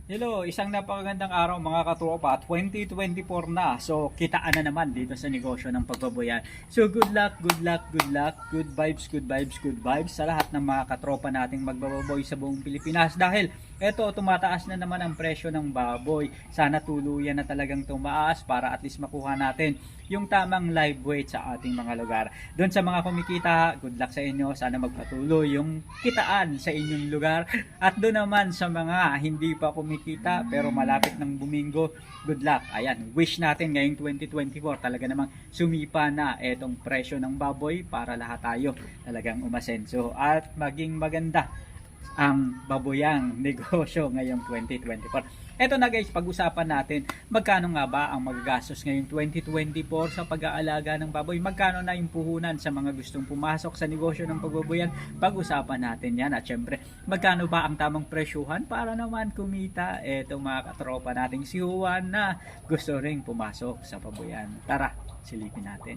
Hello, isang napakagandang araw mga katropa, 2024 na. So, kitaan na naman dito sa negosyo ng pagbaboyan. So, good luck, good luck, good luck, good vibes, good vibes, good vibes sa lahat ng mga katropa nating magbaboy sa buong Pilipinas. Dahil, eto, tumataas na naman ang presyo ng baboy. Sana tuluyan na talagang tumaas para at least makuha natin yung tamang live weight sa ating mga lugar. Doon sa mga kumikita, good luck sa inyo. Sana magpatuloy yung kitaan sa inyong lugar. At doon naman sa mga hindi pa kumikita pero malapit ng buminggo, good luck. Ayan, wish natin ngayong 2024 talaga namang sumipa na etong presyo ng baboy para lahat tayo talagang umasenso at maging maganda ang baboyang negosyo ngayong 2024. Eto na guys, pag-usapan natin magkano nga ba ang magagastos ngayong 2024 sa pag-aalaga ng baboy. Magkano na yung puhunan sa mga gustong pumasok sa negosyo ng pagbaboyan. Pag-usapan natin yan at syempre magkano ba ang tamang presyuhan para naman kumita etong mga katropa nating si Juan na gusto ring pumasok sa paboyan. Tara, silipin natin.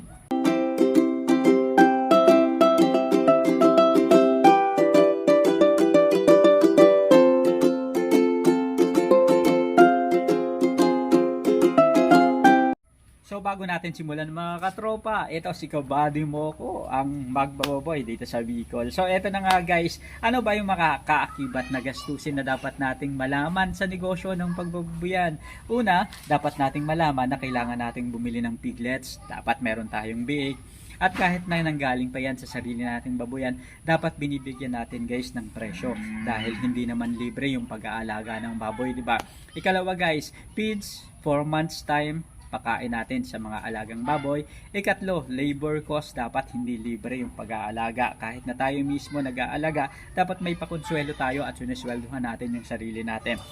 So bago natin simulan mga katropa, ito si Kabady Moko, ang magbaboy dito sa Bicol. So ito na nga guys, ano ba yung makakaakibat na gastusin na dapat nating malaman sa negosyo ng pagbaboyan? Una, dapat nating malaman na kailangan nating bumili ng piglets, dapat meron tayong biik. At kahit na nanggaling pa yan sa sarili nating baboyan, dapat binibigyan natin guys ng presyo dahil hindi naman libre yung pag-aalaga ng baboy, di ba? Ikalawa guys, feeds 4 months time pakain natin sa mga alagang baboy. Ikatlo, labor cost, dapat hindi libre yung pag-aalaga. Kahit na tayo mismo nag-aalaga, dapat may pakonsuelo tayo at sinesweldohan natin yung sarili natin.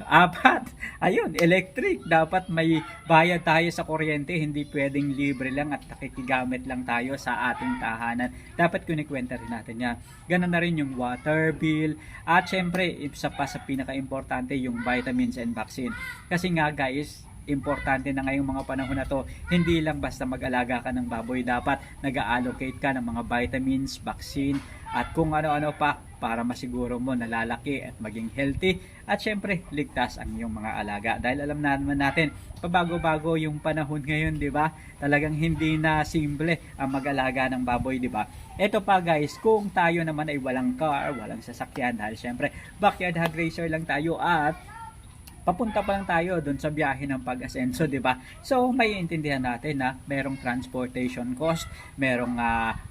Apat, ayun, electric, dapat may bayad tayo sa kuryente, hindi pwedeng libre lang at nakikigamit lang tayo sa ating tahanan. Dapat kunikwenta rin natin yan. Ganun na rin yung water bill at syempre, isa pa sa pinaka-importante yung vitamins and vaccine. Kasi nga guys, importante na ngayong mga panahon na to, hindi lang basta mag-alaga ka ng baboy, dapat nag-allocate ka ng mga vitamins, vaccine, at kung ano-ano pa para masiguro mo nalalaki at maging healthy at syempre ligtas ang iyong mga alaga. Dahil alam naman natin, pabago-bago yung panahon ngayon, di ba? Talagang hindi na simple ang mag-alaga ng baboy, di ba? Ito pa guys, kung tayo naman ay walang car, walang sasakyan, dahil syempre backyard hog racer lang tayo at papunta pa lang tayo doon sa biyahe ng pag-asenso, di ba? So, may intindihan natin na merong transportation cost, merong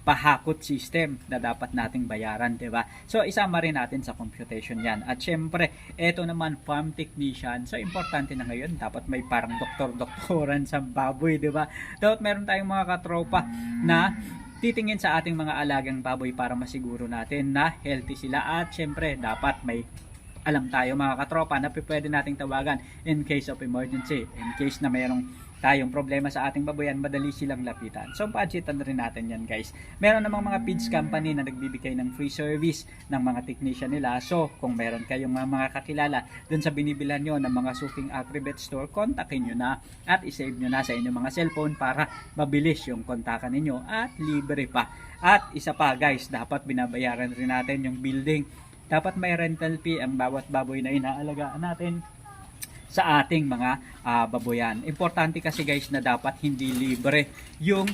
pahakot system na dapat nating bayaran, di ba? So, isama rin natin sa computation yan. At syempre, eto naman farm technician. So, importante na ngayon, dapat may parang doktor-doktoran sa baboy, di ba? Dapat meron tayong mga katropa na titingin sa ating mga alagang baboy para masiguro natin na healthy sila at syempre dapat may alam tayo mga katropa na pwede nating tawagan in case of emergency, in case na mayroong tayong problema sa ating baboyan, madali silang lapitan. So, budgetan rin natin yan guys. Meron namang mga feeds company na nagbibigay ng free service ng mga technician nila. So, kung meron kayong mga kakilala dun sa binibilan nyo ng mga suking Agribet store, kontakin nyo na at isave nyo na sa inyong mga cellphone para mabilis yung kontakan ninyo at libre pa. At isa pa guys, dapat binabayaran rin natin yung building. Dapat may rental fee ang bawat baboy na inaalagaan natin sa ating mga baboyan. Importante kasi guys na dapat hindi libre yung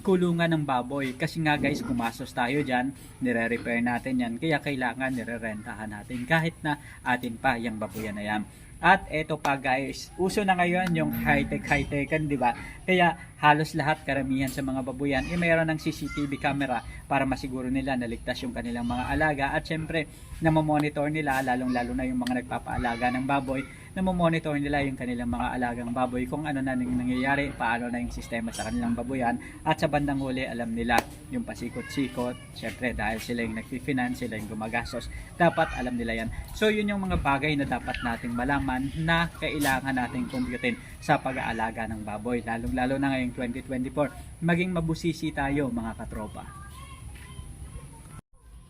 kulungan ng baboy. Kasi nga guys, gumastos tayo dyan, nire-repair natin yan. Kaya kailangan nire-rentahan natin kahit na atin pa yung baboyan na yan. At eto pa guys, uso na ngayon yung high-tech-kan, di ba? Kaya halos lahat, karamihan sa mga babuyan, mayroon ng CCTV camera para masiguro nila na ligtas yung kanilang mga alaga. At syempre, namomonitor nila, lalong-lalo na yung mga nagpapaalaga ng baboy, namomonitor nila yung kanilang mga alagang baboy kung ano na nangyayari, paano na yung sistema sa kanilang baboyan. At sa bandang huli, alam nila yung pasikot-sikot. Syempre, dahil sila yung nagfi-finance, sila yung gumagastos, dapat alam nila yan. So, yun yung mga bagay na dapat nating malaman na kailangan nating computein sa pag-aalaga ng baboy. Lalong-lalo na ngayong 2024, maging mabusisi tayo mga katropa.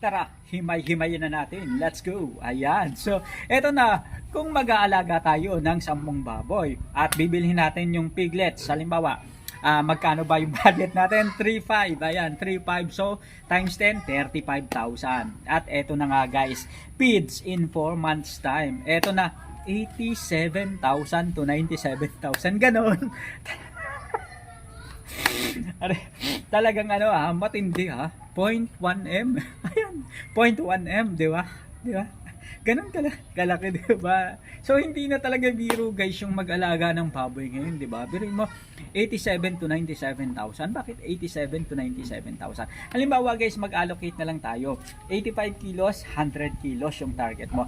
Tara, himay-himayin na natin. Let's go. Ayan. So, eto na. Kung mag-aalaga tayo ng 10 baboy at bibilhin natin yung piglets, halimbawa, magkano ba yung budget natin? 3.5. Ayan, 3.5. So, times 10, 35,000. At eto na nga guys, PIDS in 4 months time. Eto na, 87,000 to 97,000. Ganon. Talagang matindi ha. 0.1 M. Ayan, 0.1 M, di ba? Di ba? Ganun kalaki, di ba? So, hindi na talaga biro guys yung mag-alaga ng baboy ngayon, di ba? Pero mo, 87 to 97,000. Bakit 87 to 97,000? Halimbawa guys, mag-allocate na lang tayo. 85 kilos, 100 kilos yung target mo.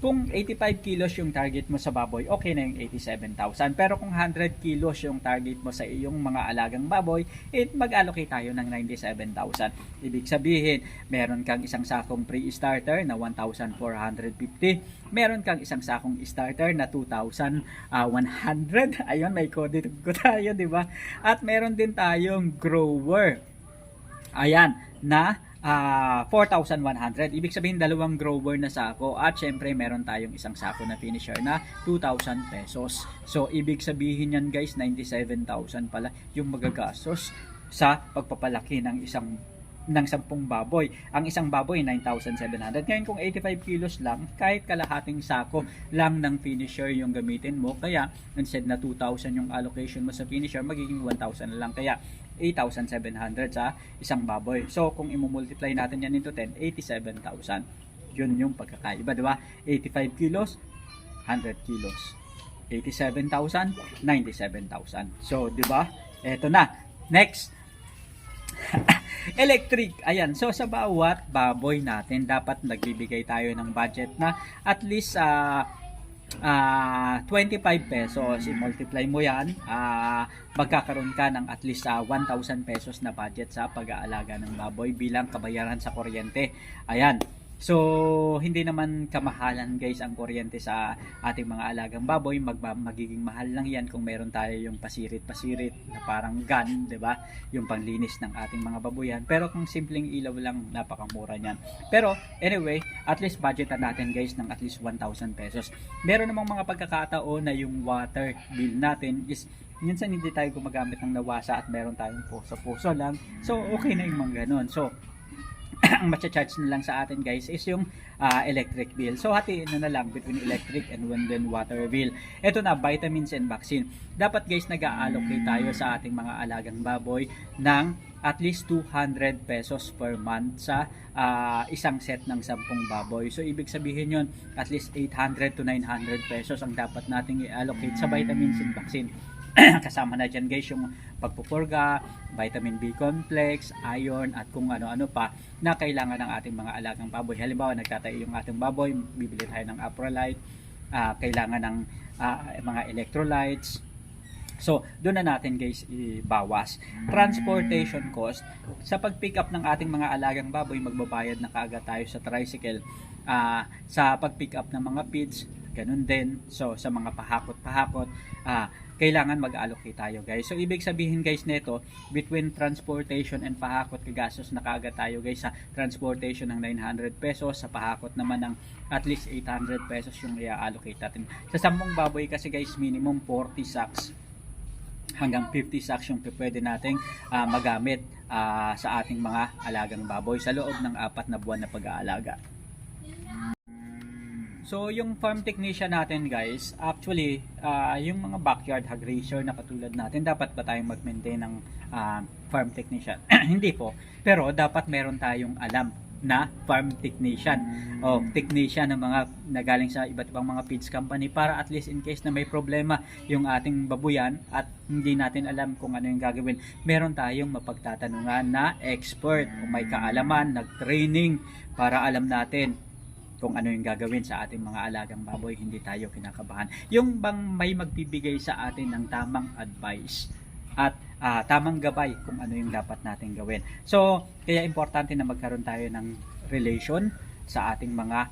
Kung 85 kilos yung target mo sa baboy, okay na yung 87,000. Pero kung 100 kilos yung target mo sa iyong mga alagang baboy, mag-allocate tayo ng 97,000. Ibig sabihin, meron kang isang sakong pre-starter na 1,450. Meron kang isang sakong starter na 2,100. Ayun, may code ko tayo, di ba? At meron din tayong grower. Ayan, na 4,100. Ibig sabihin, dalawang grower na sako. At syempre, meron tayong isang sako na finisher na 2,000 pesos. So, ibig sabihin yan guys, 97,000 pala yung magagastos sa pagpapalaki ng 10 baboy. Ang isang baboy, 9,700. Ngayon, kung 85 kilos lang, kahit kalahating sako lang ng finisher yung gamitin mo. Kaya, instead na 2,000 yung allocation mo sa finisher, magiging 1,000 na lang. Kaya, 8,700 sa isang baboy. So, kung i-multiply natin yan into 10, 87,000. Yun yung pagkakaiba, di ba? 85 kilos, 100 kilos. 87,000, 97,000. So, di ba? Eto na. Next. Electric. Ayan. So, sa bawat baboy natin, dapat nagbibigay tayo ng budget na at least 25 pesos. I-multiply mo yan, magkakaroon ka ng at least 1,000 pesos na budget sa pag-aalaga ng baboy bilang kabayaran sa kuryente. Ayan. So, hindi naman kamahalan guys ang kuryente sa ating mga alagang baboy. Magiging mahal lang yan kung meron tayo yung pasirit-pasirit na parang gun, di ba? Yung panglinis ng ating mga baboyan. Pero kung simpleng ilaw lang, napakamura niyan. Pero, anyway, at least budgetan natin guys ng at least 1,000 pesos. Meron namang mga pagkakataon na yung water bill natin is minsan hindi tayo gumagamit ng nawasa at meron tayong puso-puso lang. So, okay na yung mga ganon. So, ang matcha-charge na lang sa atin guys is yung electric bill. So hatiin na lang between electric and then water bill. Ito na, vitamins and vaccine. Dapat guys nag-allocate tayo sa ating mga alagang baboy ng at least 200 pesos per month sa isang set ng 10 baboy. So ibig sabihin yun, at least 800 to 900 pesos ang dapat nating i-allocate sa vitamins and vaccine. Kasama na dyan guys yung pagpupurga, vitamin B complex, iron at kung ano-ano pa na kailangan ng ating mga alagang baboy. Halimbawa nagtatayo yung ating baboy, bibili tayo ng Aprolite, kailangan ng mga electrolytes. So, doon na natin guys ibawas. Transportation cost. Sa pag-pick up ng ating mga alagang baboy, magbabayad na kaagad tayo sa tricycle. Sa pag-pick up ng mga feeds, ganun din. So, sa mga pahakot-pahakot, kailangan mag-allocate tayo guys. So, ibig sabihin guys nito, between transportation and pahakot, kagastos na kaagad tayo guys sa transportation ng 900 pesos, sa pahakot naman ng at least 800 pesos yung i-allocate natin. Sa 10 baboy kasi guys, minimum 40 sacks hanggang 50 sacks yung pwede nating magamit sa ating mga alagang baboy sa loob ng 4 na buwan na pag-aalaga. So, yung farm technician natin guys, actually, yung mga backyard hog raiser na katulad natin, dapat ba tayong mag-maintain ng farm technician? Hindi po. Pero, dapat meron tayong alam na farm technician o technician ng mga nagaling sa iba't ibang mga feeds company para at least in case na may problema yung ating babuyan at hindi natin alam kung ano yung gagawin, meron tayong mapagtatanungan na expert o may kaalaman, nag-training para alam natin kung ano yung gagawin sa ating mga alagang baboy, hindi tayo kinakabahan. Yung bang may magbibigay sa atin ng tamang advice at tamang gabay kung ano yung dapat natin gawin. So, kaya importante na magkaroon tayo ng relation sa ating mga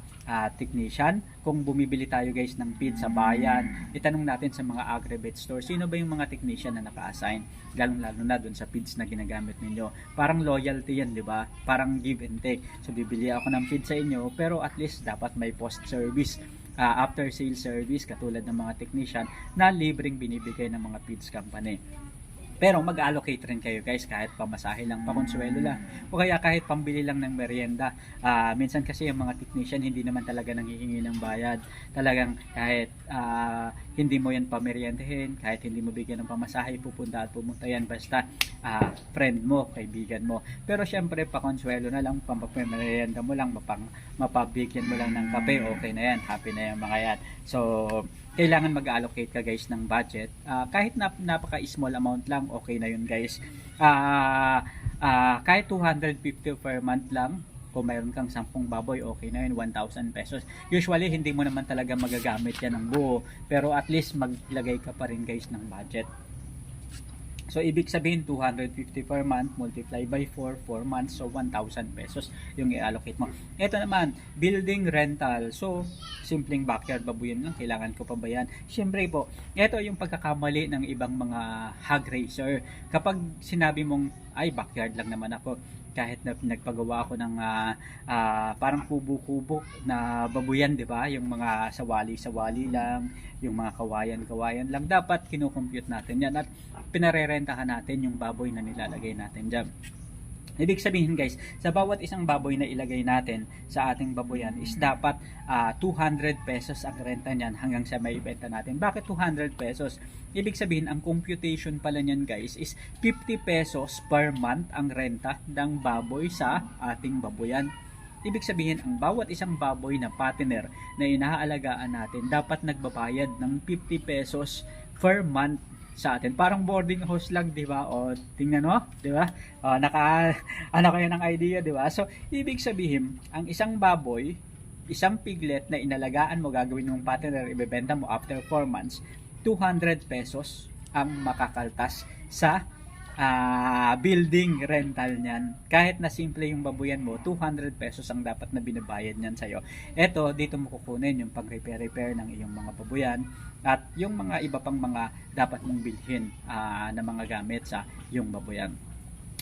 technician. Kung bumibili tayo guys ng feed sa bayan, itanong natin sa mga agri-vet store, sino ba yung mga technician na naka-assign? Lalo na dun sa feeds na ginagamit ninyo. Parang loyalty yan, di ba? Parang give and take. So, bibili ako ng feed sa inyo, pero at least dapat may post-service, after sales service, katulad ng mga technician na libreng binibigay ng mga feeds company. Pero mag-allocate rin kayo guys, kahit pamasahe lang, pakonsuelo lang, o kaya kahit pambili lang ng merienda. Minsan kasi yung mga technician hindi naman talaga nanghihingi ng bayad. Talagang kahit hindi mo yan pameriendahin, kahit hindi mo bigyan ng pamasahe, pupunta at pumunta yan basta friend mo, kaibigan mo. Pero syempre pakonsuelo na lang, pamerienda mo lang, mapabigyan mo lang ng kape, okay na yan, happy na yan mga yan. So kailangan mag-allocate ka guys ng budget. Kahit napaka-small amount lang, okay na yun guys. Kahit 250 per month lang, kung mayroon kang 10 baboy, okay na yun, 1,000 pesos. Usually, hindi mo naman talaga magagamit yan ng buo, pero at least maglagay ka pa rin guys ng budget. So, ibig sabihin, 250 per month, multiply by 4 months, so 1,000 pesos yung i-allocate mo. Ito naman, building rental. So, simpleng backyard babuyan lang, kailangan ko pa ba yan? Siyempre po, ito yung pagkakamali ng ibang mga hog raiser. Kapag sinabi mong, ay, backyard lang naman ako, kahit na nagpagawa ako ng parang kubo-kubo na babuyan, di ba? Yung mga sawali-sawali lang, yung mga kawayan-kawayan lang, dapat kinukompute natin yan at pinarerentahan natin yung baboy na nilalagay natin dyan. Ibig sabihin guys, sa bawat isang baboy na ilagay natin sa ating baboyan is dapat 200 pesos ang renta niyan hanggang sa may benta natin. Bakit 200 pesos? Ibig sabihin, ang computation pala niyan guys is 50 pesos per month ang renta ng baboy sa ating baboyan. Ibig sabihin, ang bawat isang baboy na partner na inaalagaan natin dapat nagbabayad ng 50 pesos per month sa atin. Parang boarding house lang, di ba? O, tingnan mo, di ba? O, ano kayo ng idea, di ba? So, ibig sabihin, ang isang baboy, isang piglet na inalagaan mo, gagawin mong partner, ibebenta mo after 4 months, 200 pesos ang makakaltas sa building rental niyan. Kahit na simple yung babuyan mo, 200 pesos ang dapat na binabayad niyan sa'yo. Eto, dito mo kukunin yung pang-repair ng iyong mga babuyan at yung mga iba pang mga dapat mong bilhin na mga gamit sa iyong babuyan.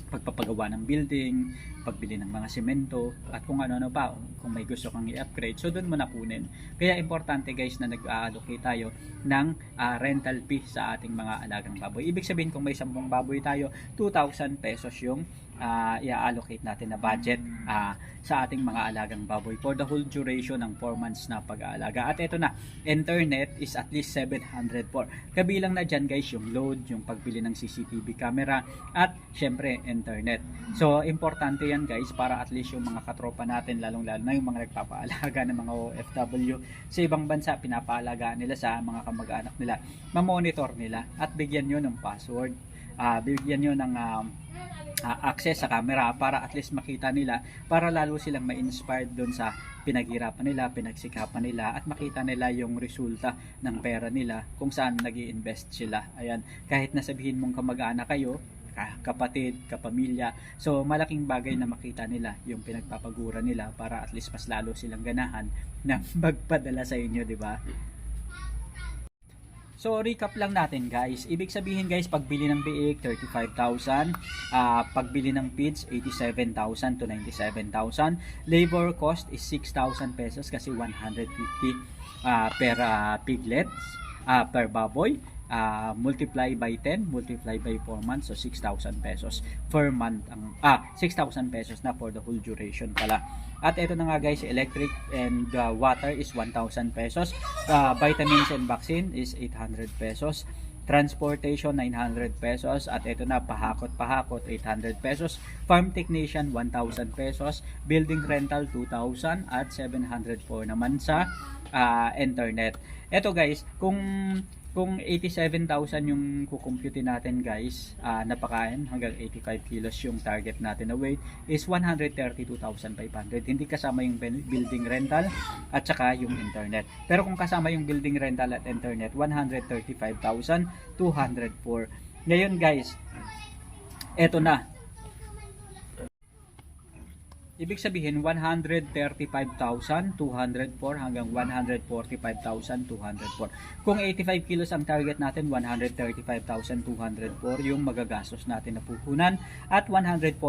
Pagpapagawa ng building, pagbili ng mga semento, at kung ano-ano pa, kung may gusto kang i-upgrade, so doon mo na kunin. Kaya importante guys na nag-allocate tayo ng rental fee sa ating mga alagang baboy. Ibig sabihin kung may 10 baboy tayo, 2,000 pesos yung i-allocate natin na budget sa ating mga alagang baboy for the whole duration ng 4 months na pag-aalaga. At ito na, internet is at least 700 po. Kabilang na dyan guys yung load, yung pagbili ng CCTV camera, at syempre internet. So importante yan guys para at least yung mga katropa natin, lalong-lalo na yung mga nagpapaalaga ng mga OFW sa ibang bansa, pinapaalagaan nila sa mga kamag-anak nila, mamonitor nila at bigyan nyo ng password, bigyan nyo ng access sa camera para at least makita nila, para lalo silang ma-inspired doon sa pinaghirapan nila, pinagsikapan nila at makita nila yung resulta ng pera nila kung saan nag-i-invest sila. Ayan, kahit na sabihin mong kamag-anak kayo, kapatid, kapamilya, so malaking bagay na makita nila yung pinagpapagura nila para at least mas lalo silang ganahan na magpadala sa inyo, di ba? So, recap lang natin guys. Ibig sabihin guys, pagbili ng biik, 35,000. Pagbili ng feeds, 87,000 to 97,000. Labor cost is 6,000 pesos kasi 150 per piglet, per baboy. Multiply by 10, multiply by 4 months, so 6,000 pesos per month. 6,000 pesos na for the whole duration pala. At ito na nga guys, electric and water is 1,000 pesos. Vitamins and vaccine is 800 pesos. Transportation 900 pesos. At ito na, pahakot-pahakot 800 pesos. Farm technician 1,000 pesos. Building rental 2,000 at 700 po naman sa internet. Ito guys, kung 87,000 yung kukumpute natin guys, napakain hanggang 85 kilos yung target natin na weight is 132,500. Hindi kasama yung building rental at saka yung internet. Pero kung kasama yung building rental at internet, 135,204. Ngayon guys, eto na. Ibig sabihin 135,204 hanggang 145,204. Kung 85 kilos ang target natin, 135,204 yung magagastos natin na puhunan at 145,204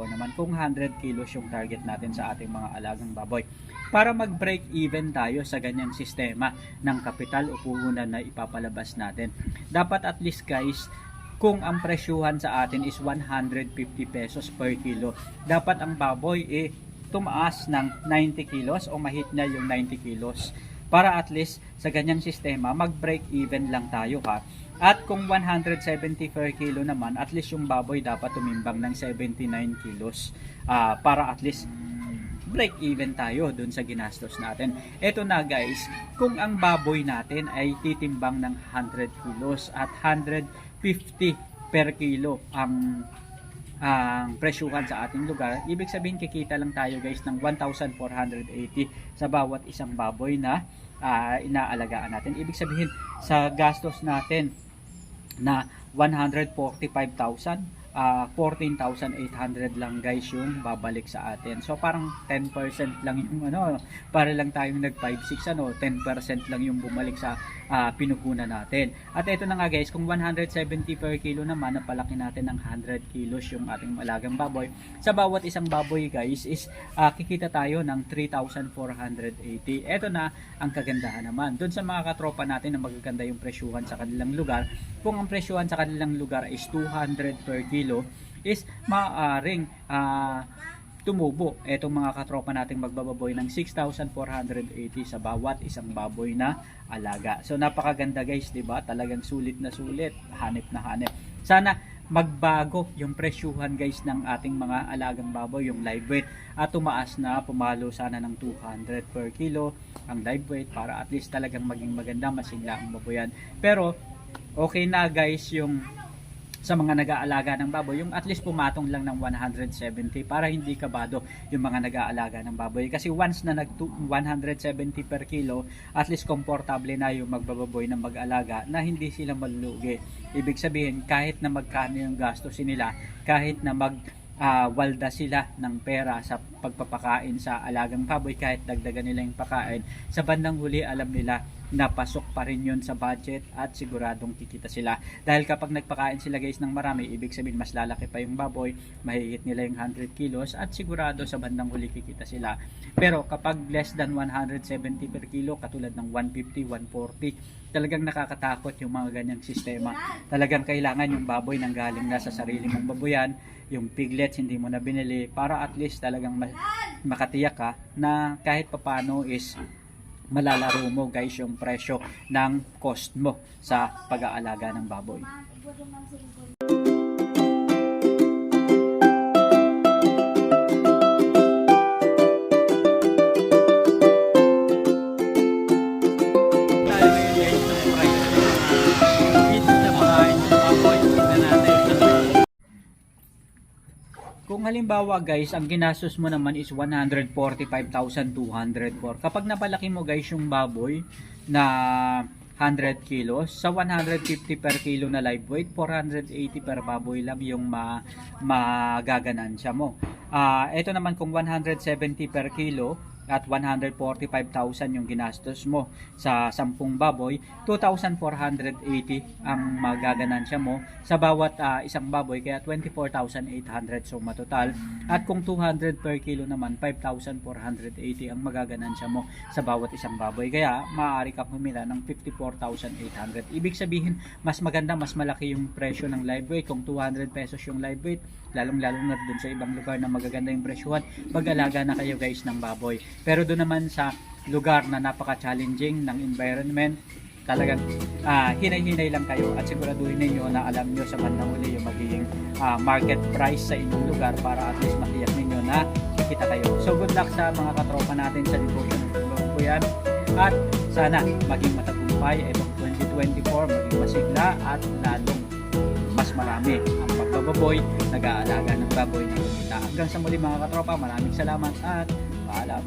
naman kung 100 kilos yung target natin sa ating mga alagang baboy. Para mag-break even tayo sa ganyang sistema ng kapital o puhunan na ipapalabas natin, dapat at least guys kung ang presyuhan sa atin is 150 pesos per kilo, dapat ang baboy tumaas ng 90 kilos o mahit na yung 90 kilos para at least sa ganyang sistema mag-break even lang tayo ha. At kung 170 per kilo naman, at least yung baboy dapat tumimbang ng 79 kilos para at least break even tayo dun sa ginastos natin. Ito na guys, kung ang baboy natin ay titimbang ng 100 kilos at 150 per kilo ang presyuhan sa ating lugar, ibig sabihin kikita lang tayo guys ng 1,480 sa bawat isang baboy na inaalagaan natin. Ibig sabihin sa gastos natin na 145,000, 14,800 lang guys yung babalik sa atin. So parang 10% lang yung para lang tayong nag 5-6 10% lang yung bumalik sa pinuhunan natin. At ito na nga guys, kung 170 per kilo naman, napalaki natin ng 100 kilos yung ating alagang baboy. Sa bawat isang baboy guys is kikita tayo ng 3,480. Ito na ang kagandahan naman. Doon sa mga katropa natin na magaganda yung presyuhan sa kanilang lugar, kung ang presyuhan sa kanilang lugar is 200 per kilo, is maaring tumubo etong mga katropa nating magbababoy ng 6,480 sa bawat isang baboy na alaga. So napakaganda guys, 'di ba? Talagang sulit na sulit, hanip na hanip. Sana magbago yung presyuhan guys ng ating mga alagang baboy, yung live weight, at tumaas na, pumalo sana ng 200 per kilo ang live weight para at least talagang maging maganda, masigla ang baboyan. Pero okay na guys yung sa mga nag-aalaga ng baboy, yung at least pumatong lang ng 170 para hindi kabado yung mga nag-aalaga ng baboy. Kasi once na 170 per kilo, at least komportable na yung magbababoy ng mag-alaga na hindi sila malulugi. Ibig sabihin, kahit na magkano yung gastusin nila, kahit na walda sila ng pera sa pagpapakain sa alagang baboy, kahit dagdagan nila yung pakain, sa bandang huli alam nila napasok pa rin yun sa budget at siguradong kikita sila. Dahil kapag nagpakain sila guys ng marami, ibig sabihin mas lalaki pa yung baboy, mahigit nila yung 100 kilos at sigurado sa bandang huli kikita sila. Pero kapag less than 170 per kilo, katulad ng 150, 140, talagang nakakatakot yung mga ganyang sistema. Talagang kailangan yung baboy nang galing na sa sarili mong baboyan, yung piglets hindi mo na binili, para at least talagang makatiyak ka na kahit papano is malalaro mo guys yung presyo ng cost mo sa pag-aalaga ng baboy. Kung halimbawa guys, ang ginastos mo naman is 145,204. Kapag napalaki mo guys yung baboy na 100 kilos, sa 150 per kilo na live weight, 480 per baboy lang yung magaganansya mo. Ito naman kung 170 per kilo at 145,000 yung ginastos mo sa 10 baboy, 2,480 ang magaganansya mo sa bawat isang baboy, kaya 24,800 so matotal. At kung 200 per kilo naman, 5,480 ang magaganansya mo sa bawat isang baboy, kaya maaari ka pumila ng 54,800. Ibig sabihin, mas maganda, mas malaki yung presyo ng live weight. Kung 200 pesos yung live weight, lalong-lalo na dun sa ibang lugar na magaganda yung presyohan, mag-alaga na kayo guys ng baboy. Pero doon naman sa lugar na napaka-challenging ng environment, talagang hinay-hinay lang kayo at siguraduhin ninyo na alam nyo sa bandang huli yung magiging market price sa inyong lugar para at least matiyak ninyo na kikita kayo. So good luck sa mga katropa natin sa negosyo ng baboyan at sana maging matagumpay itong 2024, maging masigla at lalong mas marami ang pagbababoy, nag-aalaga ng baboy na kumita. Hanggang sa muli mga katropa, maraming salamat at paalam.